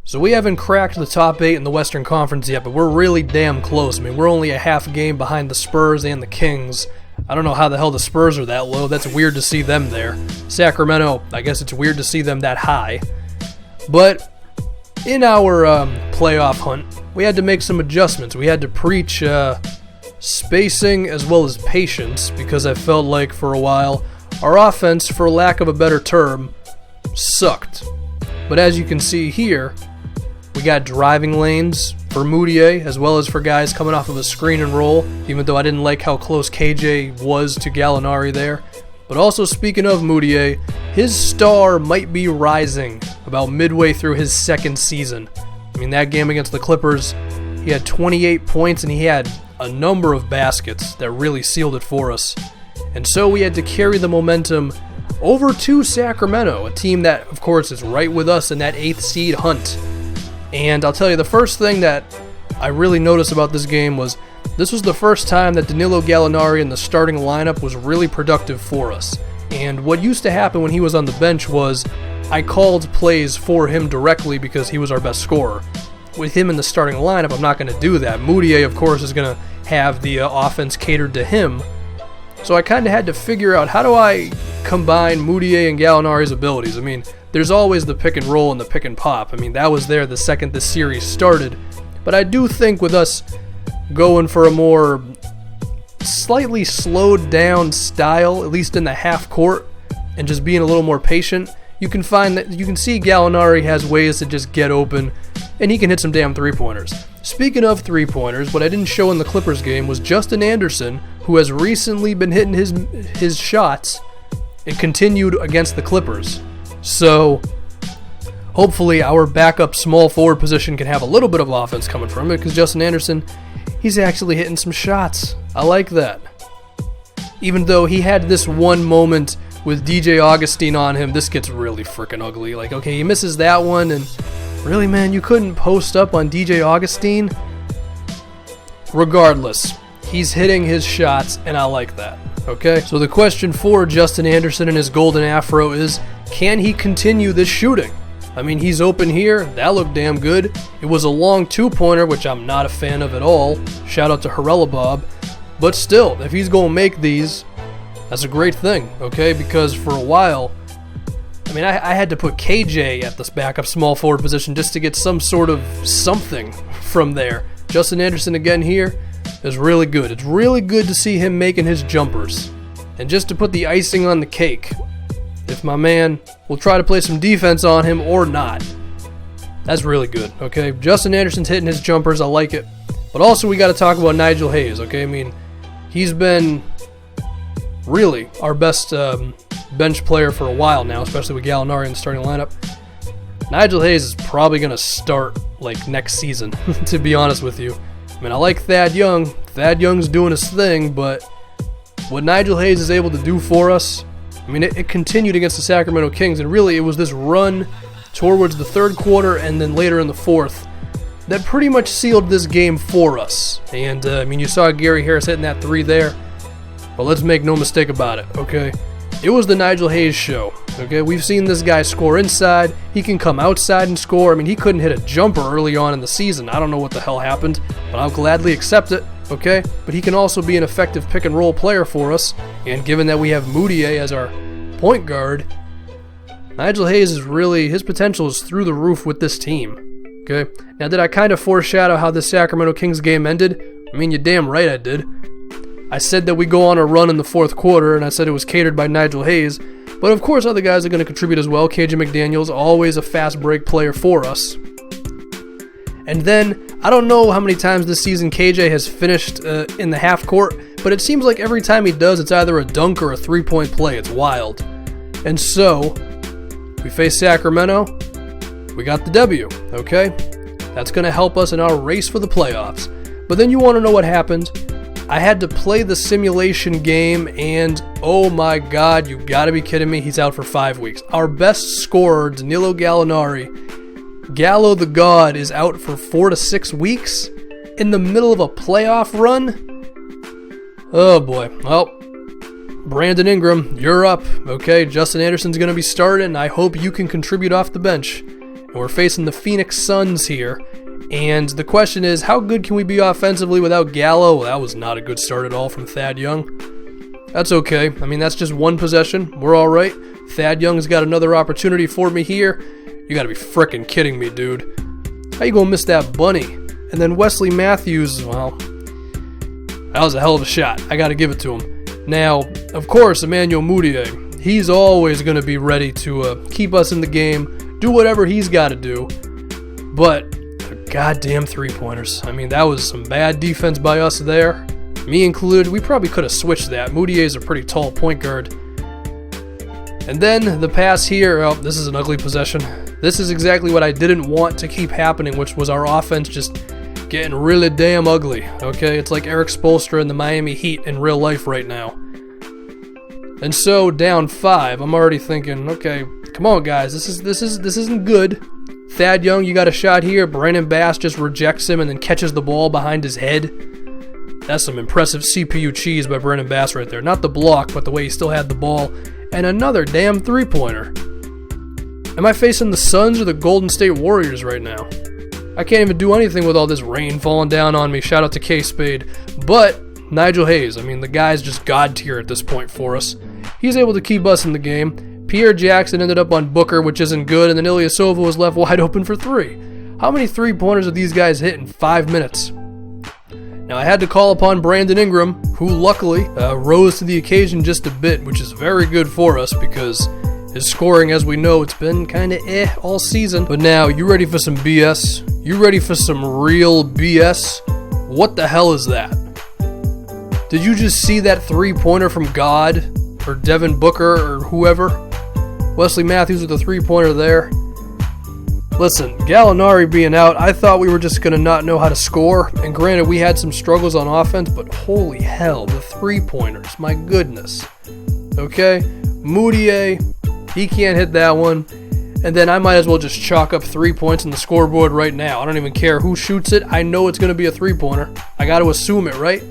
So we haven't cracked the top 8 in the Western Conference yet, but we're really damn close. I mean, we're only a half game behind the Spurs and the Kings. I don't know how the hell the Spurs are that low. That's weird to see them there. Sacramento, I guess it's weird to see them that high. But in our playoff hunt, we had to make some adjustments. We had to preach spacing as well as patience, because I felt like for a while our offense, for lack of a better term, sucked. But as you can see here, we got driving lanes for Moutier as well as for guys coming off of a screen and roll, even though I didn't like how close KJ was to Gallinari there. But also, speaking of Moutier, his star might be rising about midway through his second season. I mean, that game against the Clippers, he had 28 points and he had a number of baskets that really sealed it for us. And so we had to carry the momentum over to Sacramento, a team that, of course, is right with us in that 8th seed hunt. And I'll tell you, the first thing that I really noticed about this game was this was the first time that Danilo Gallinari in the starting lineup was really productive for us. And what used to happen when he was on the bench was I called plays for him directly because he was our best scorer. With him in the starting lineup, I'm not going to do that. Moutier, of course, is going to have the offense catered to him. So I kind of had to figure out, how do I combine Moutier and Gallinari's abilities? I mean, there's always the pick and roll and the pick and pop. I mean, that was there the second this series started. But I do think with us going for a more slightly slowed down style, at least in the half court, and just being a little more patient, you can find that you can see Gallinari has ways to just get open, and he can hit some damn three-pointers. Speaking of three-pointers, what I didn't show in the Clippers game was Justin Anderson, who has recently been hitting his shots and continued against the Clippers. So hopefully our backup small forward position can have a little bit of offense coming from it, because Justin Anderson, he's actually hitting some shots. I like that. Even though he had this one moment with DJ Augustine on him, this gets really freaking ugly. Like, okay, he misses that one, and really, man, you couldn't post up on DJ Augustine? Regardless, he's hitting his shots, and I like that. Okay, so the question for Justin Anderson and his golden afro is, can he continue this shooting? I mean, he's open here. That looked damn good. It was a long two-pointer, which I'm not a fan of at all. Shout out to Harella Bob. But still, if he's going to make these, that's a great thing, okay? Because for a while, I mean, I had to put KJ at this backup small forward position just to get some sort of something from there. Justin Anderson again here is really good. It's really good to see him making his jumpers. And just to put the icing on the cake, if my man will try to play some defense on him or not, that's really good, okay? Justin Anderson's hitting his jumpers. I like it. But also we got to talk about Nigel Hayes, okay? I mean, he's been really our best bench player for a while now, especially with Gallinari in the starting lineup. Nigel Hayes is probably going to start like next season, to be honest with you. I mean, I like Thad Young. Thad Young's doing his thing, but what Nigel Hayes is able to do for us, I mean, it continued against the Sacramento Kings, and really it was this run towards the third quarter and then later in the fourth that pretty much sealed this game for us. And, I mean, you saw Gary Harris hitting that three there, but let's make no mistake about it, okay? It was the Nigel Hayes show, okay? We've seen this guy score inside. He can come outside and score. I mean, he couldn't hit a jumper early on in the season. I don't know what the hell happened, but I'll gladly accept it, okay? But he can also be an effective pick-and-roll player for us, and given that we have Moutier as our point guard, Nigel Hayes is really, his potential is through the roof with this team, okay? Now, did I kind of foreshadow how this Sacramento Kings game ended? I mean, you're damn right I did. I said that we go on a run in the fourth quarter, and I said it was catered by Nigel Hayes, but of course other guys are going to contribute as well. KJ McDaniels, always a fast break player for us. And then, I don't know how many times this season KJ has finished in the half court, but it seems like every time he does, it's either a dunk or a three-point play. It's wild. And so, we face Sacramento, we got the W, okay? That's going to help us in our race for the playoffs. But then you want to know what happened? I had to play the simulation game, and oh my god, you gotta be kidding me, he's out for 5 weeks. Our best scorer, Danilo Gallinari, Gallo the God, is out for 4 to 6 weeks in the middle of a playoff run? Oh boy. Well, Brandon Ingram, you're up. Okay, Justin Anderson's going to be starting. I hope you can contribute off the bench. And we're facing the Phoenix Suns here. And the question is, how good can we be offensively without Gallo? Well, that was not a good start at all from Thad Young. That's okay. I mean, that's just one possession. We're all right. Thad Young's got another opportunity for me here. You gotta be frickin' kidding me, dude. How you gonna miss that bunny? And then Wesley Matthews, well, that was a hell of a shot. I gotta give it to him. Now, of course, Emmanuel Mudiay, he's always gonna be ready to keep us in the game, do whatever he's gotta do. But goddamn three-pointers. I mean, that was some bad defense by us there. Me included. We probably could have switched that. Mudiay's a pretty tall point guard. And then the pass here, oh, this is an ugly possession. This is exactly what I didn't want to keep happening, which was our offense just getting really damn ugly. Okay, it's like Eric Spoelstra and the Miami Heat in real life right now. And so down 5, I'm already thinking, okay, come on guys, this isn't good. Thad Young, you got a shot here. Brandon Bass just rejects him and then catches the ball behind his head. That's some impressive CPU cheese by Brandon Bass right there. Not the block, but the way he still had the ball. And another damn three-pointer. Am I facing the Suns or the Golden State Warriors right now? I can't even do anything with all this rain falling down on me. Shout out to K-Spade. But Nigel Hayes, I mean, the guy's just god tier at this point for us. He's able to keep us in the game. Pierre Jackson ended up on Booker, which isn't good, and then Ilyasova was left wide open for 3. How many three-pointers did these guys hit in 5 minutes? Now, I had to call upon Brandon Ingram, who luckily rose to the occasion just a bit, which is very good for us because his scoring, as we know, it's been kind of all season. But now, you ready for some BS? You ready for some real BS? What the hell is that? Did you just see that three-pointer from God or Devin Booker or whoever? Wesley Matthews with a three-pointer there. Listen, Gallinari being out, I thought we were just going to not know how to score. And granted, we had some struggles on offense, but holy hell, the three-pointers. My goodness. Okay? Mudiay, he can't hit that one. And then I might as well just chalk up 3 points on the scoreboard right now. I don't even care who shoots it. I know it's going to be a three-pointer. I got to assume it, right?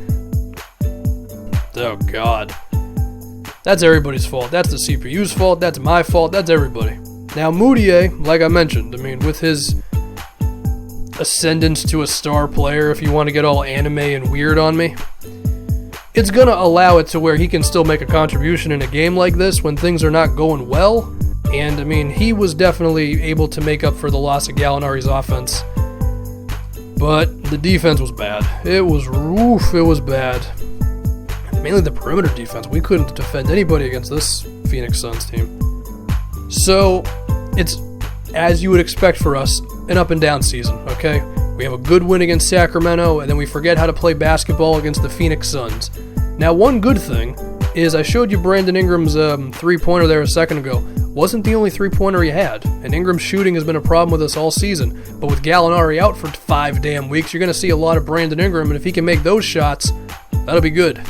Oh, God. That's everybody's fault. That's the CPU's fault. That's my fault. That's everybody. Now, Mudiay, like I mentioned, I mean, with his ascendance to a star player, if you want to get all anime and weird on me, it's going to allow it to where he can still make a contribution in a game like this when things are not going well. And, I mean, he was definitely able to make up for the loss of Gallinari's offense. But the defense was bad. It was bad. Mainly the perimeter defense. We couldn't defend anybody against this Phoenix Suns team. So, it's, as you would expect for us, an up and down season, okay? We have a good win against Sacramento, and then we forget how to play basketball against the Phoenix Suns. Now, one good thing is I showed you Brandon Ingram's three-pointer there a second ago. Wasn't the only three-pointer he had, and Ingram's shooting has been a problem with us all season. But with Gallinari out for 5 damn weeks, you're going to see a lot of Brandon Ingram, and if he can make those shots, that'll be good.